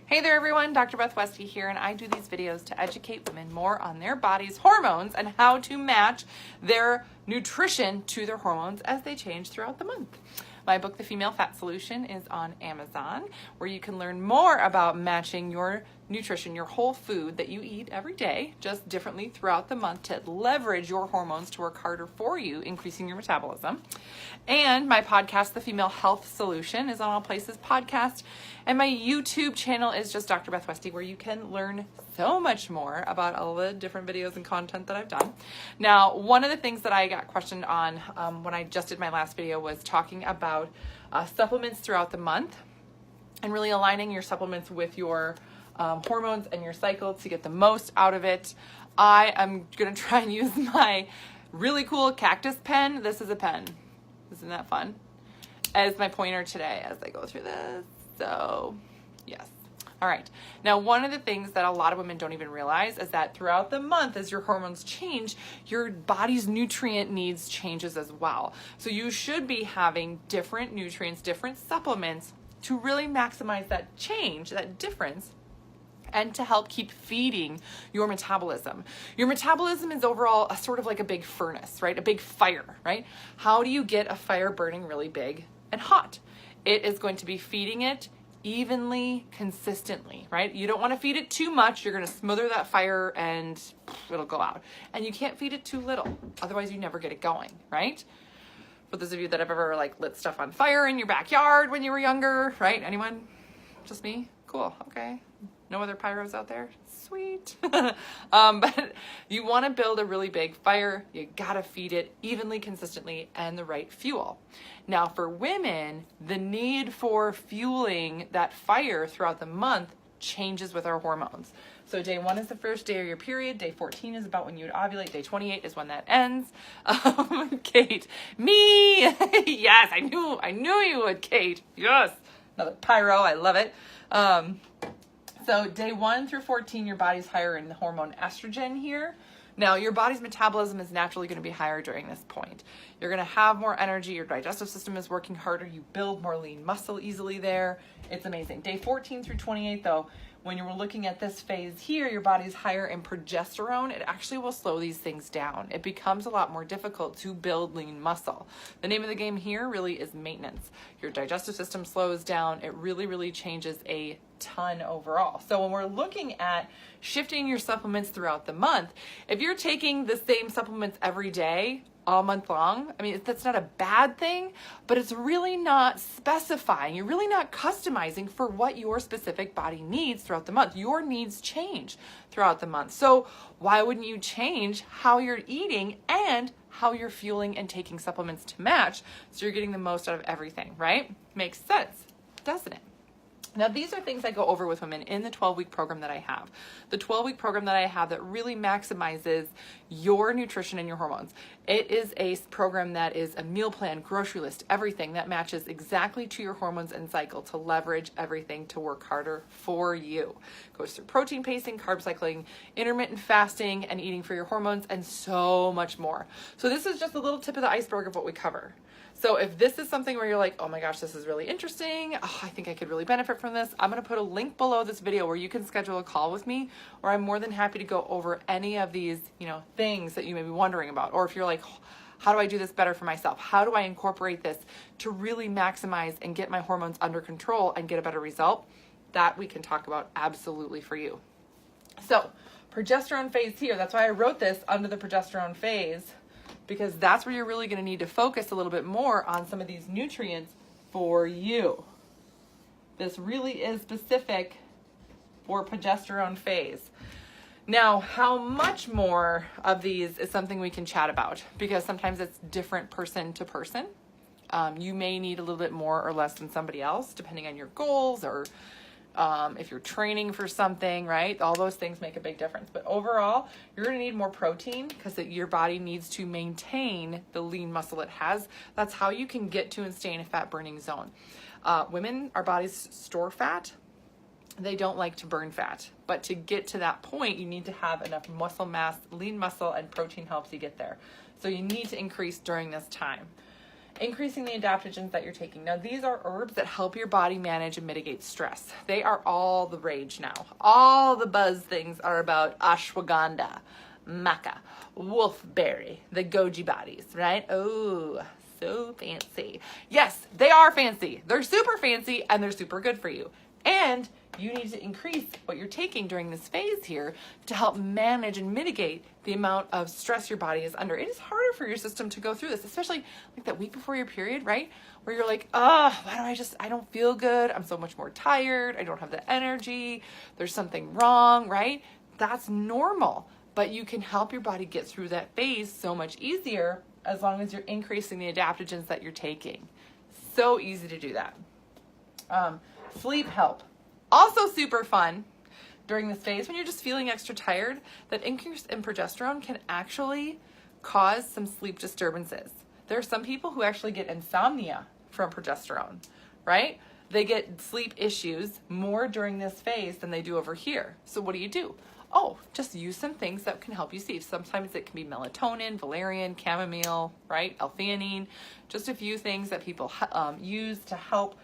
Hey there everyone, Dr. Beth Westy here, and I do these videos to educate women more on their body's hormones and how to match their nutrition to their hormones as they change throughout the month. My book, The Female Fat Solution, is on Amazon, where you can learn more about matching your nutrition, your whole food that you eat every day, just differently throughout the month to leverage your hormones to work harder for you, increasing your metabolism. And my podcast, The Female Health Solution, is on all places podcast. And my YouTube channel is just Dr. Beth Westy, where you can learn so much more about all the different videos and content that I've done. Now, one of the things that I got questioned on when I just did my last video was talking about supplements throughout the month and really aligning your supplements with your hormones and your cycle to get the most out of it. I am going to try and use my really cool cactus pen. This is a pen. Isn't that fun? As my pointer today as I go through this. So, yes. All right. Now, one of the things that a lot of women don't even realize is that throughout the month, as your hormones change, your body's nutrient needs changes as well. So you should be having different nutrients, different supplements to really maximize that change, that difference, and to help keep feeding your metabolism. Your metabolism is overall a sort of like a big furnace, right? A big fire, right? How do you get a fire burning really big and hot? It is going to be feeding it evenly, consistently, right? You don't want to feed it too much. You're going to smother that fire and it'll go out. And you can't feed it too little. Otherwise, you never get it going, right? For those of you that have ever lit stuff on fire in your backyard when you were younger, right? Anyone? Just me? Cool. Okay. No other pyros out there? Sweet. But you want to build a really big fire. You got to feed it evenly, consistently, and the right fuel. Now, for women, the need for fueling that fire throughout the month changes with our hormones. So day 1 is the first day of your period. Day 14 is about when you would ovulate. Day 28 is when that ends. Kate, me. Yes, I knew you would, Kate. Yes. Another pyro. I love it. So day 1 through 14, your body's higher in the hormone estrogen here. Now, your body's metabolism is naturally going to be higher during this point. You're going to have more energy. Your digestive system is working harder. You build more lean muscle easily there. It's amazing. Day 14 through 28, though, when you're looking at this phase here, your body's higher in progesterone. It actually will slow these things down. It becomes a lot more difficult to build lean muscle. The name of the game here really is maintenance. Your digestive system slows down. It really, really changes a ton overall. So when we're looking at shifting your supplements throughout the month, if you're taking the same supplements every day, all month long, I mean, that's not a bad thing, but it's really not specifying. You're really not customizing for what your specific body needs throughout the month. Your needs change throughout the month. So why wouldn't you change how you're eating and how you're fueling and taking supplements to match so you're getting the most out of everything, right? Makes sense, doesn't it? Now, these are things I go over with women in the 12-week program that I have. The 12-week program that I have that really maximizes your nutrition and your hormones. It is a program that is a meal plan, grocery list, everything that matches exactly to your hormones and cycle to leverage everything to work harder for you. Goes through protein pacing, carb cycling, intermittent fasting, and eating for your hormones, and so much more. So this is just a little tip of the iceberg of what we cover. So if this is something where you're like, oh my gosh, this is really interesting, oh, I think I could really benefit from this, I'm going to put a link below this video where you can schedule a call with me, or I'm more than happy to go over any of these, things that you may be wondering about. Or if you're like, how do I do this better for myself? How do I incorporate this to really maximize and get my hormones under control and get a better result? That we can talk about absolutely for you. So progesterone phase here, that's why I wrote this under the progesterone phase, because that's where you're really going to need to focus a little bit more on some of these nutrients for you. This really is specific for progesterone phase. Now, how much more of these is something we can chat about, because sometimes it's different person to person. You may need a little bit more or less than somebody else, depending on your goals or if you're training for something, right? All those things make a big difference. But overall, you're going to need more protein because your body needs to maintain the lean muscle it has. That's how you can get to and stay in a fat burning zone. Women, our bodies store fat. They don't like to burn fat. But to get to that point, you need to have enough muscle mass, lean muscle, and protein helps you get there. So you need to increase during this time. increasing the adaptogens that you're taking. Now, these are herbs that help your body manage and mitigate stress. They are all the rage now. All the buzz things are about ashwagandha, maca, wolfberry, the goji bodies, right? Oh, so fancy. Yes, they are fancy. They're super fancy and they're super good for you. And you need to increase what you're taking during this phase here to help manage and mitigate the amount of stress your body is under. It is harder for your system to go through this, especially like that week before your period, right? Where you're like, why do I don't feel good. I'm so much more tired. I don't have the energy. There's something wrong, right? That's normal, but you can help your body get through that phase so much easier as long as you're increasing the adaptogens that you're taking. So easy to do that. Sleep help. Also super fun during this phase when you're just feeling extra tired, that increase in progesterone can actually cause some sleep disturbances. There are some people who actually get insomnia from progesterone, right? They get sleep issues more during this phase than they do over here. So what do? Oh, just use some things that can help you sleep. Sometimes it can be melatonin, valerian, chamomile, right? L-theanine, just a few things that people use to help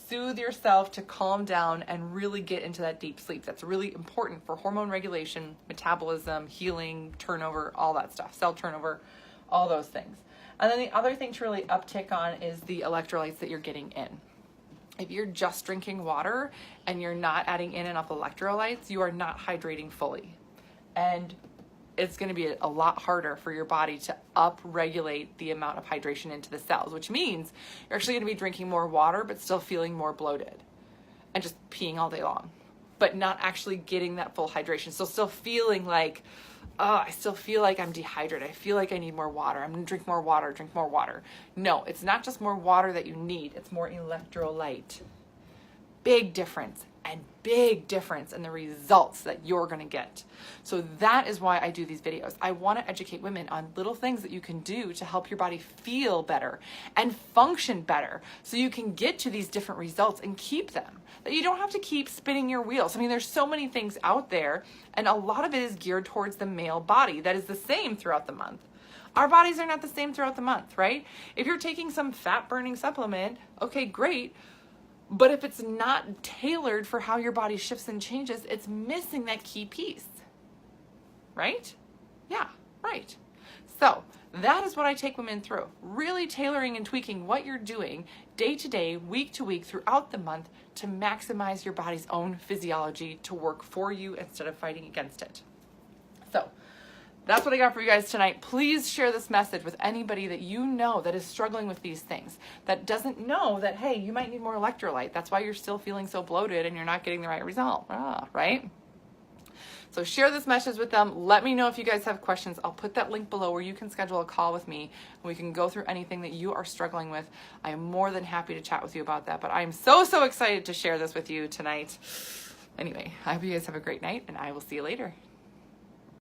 soothe yourself, to calm down and really get into that deep sleep. That's really important for hormone regulation, metabolism, healing, turnover, all that stuff, cell turnover, all those things. And then the other thing to really uptick on is the electrolytes that you're getting in. If you're just drinking water and you're not adding in enough electrolytes, you are not hydrating fully. And it's going to be a lot harder for your body to up-regulate the amount of hydration into the cells, which means you're actually going to be drinking more water, but still feeling more bloated and just peeing all day long, but not actually getting that full hydration. So still feeling like, I still feel like I'm dehydrated. I feel like I need more water. I'm going to drink more water. No, it's not just more water that you need. It's more electrolyte. Big difference. And big difference in the results that you're going to get. So that is why I do these videos. I want to educate women on little things that you can do to help your body feel better and function better so you can get to these different results and keep them. That you don't have to keep spinning your wheels. I mean, there's so many things out there, and a lot of it is geared towards the male body that is the same throughout the month. Our bodies are not the same throughout the month, right? If you're taking some fat burning supplement, okay, great. But if it's not tailored for how your body shifts and changes, it's missing that key piece, right? Yeah, right. So that is what I take women through, really tailoring and tweaking what you're doing day to day, week to week, throughout the month to maximize your body's own physiology to work for you instead of fighting against it. So that's what I got for you guys tonight. Please share this message with anybody that you know that is struggling with these things, that doesn't know that, hey, you might need more electrolyte. That's why you're still feeling so bloated and you're not getting the right result, right? So share this message with them. Let me know if you guys have questions. I'll put that link below where you can schedule a call with me and we can go through anything that you are struggling with. I am more than happy to chat with you about that, but I am so excited to share this with you tonight. Anyway, I hope you guys have a great night and I will see you later.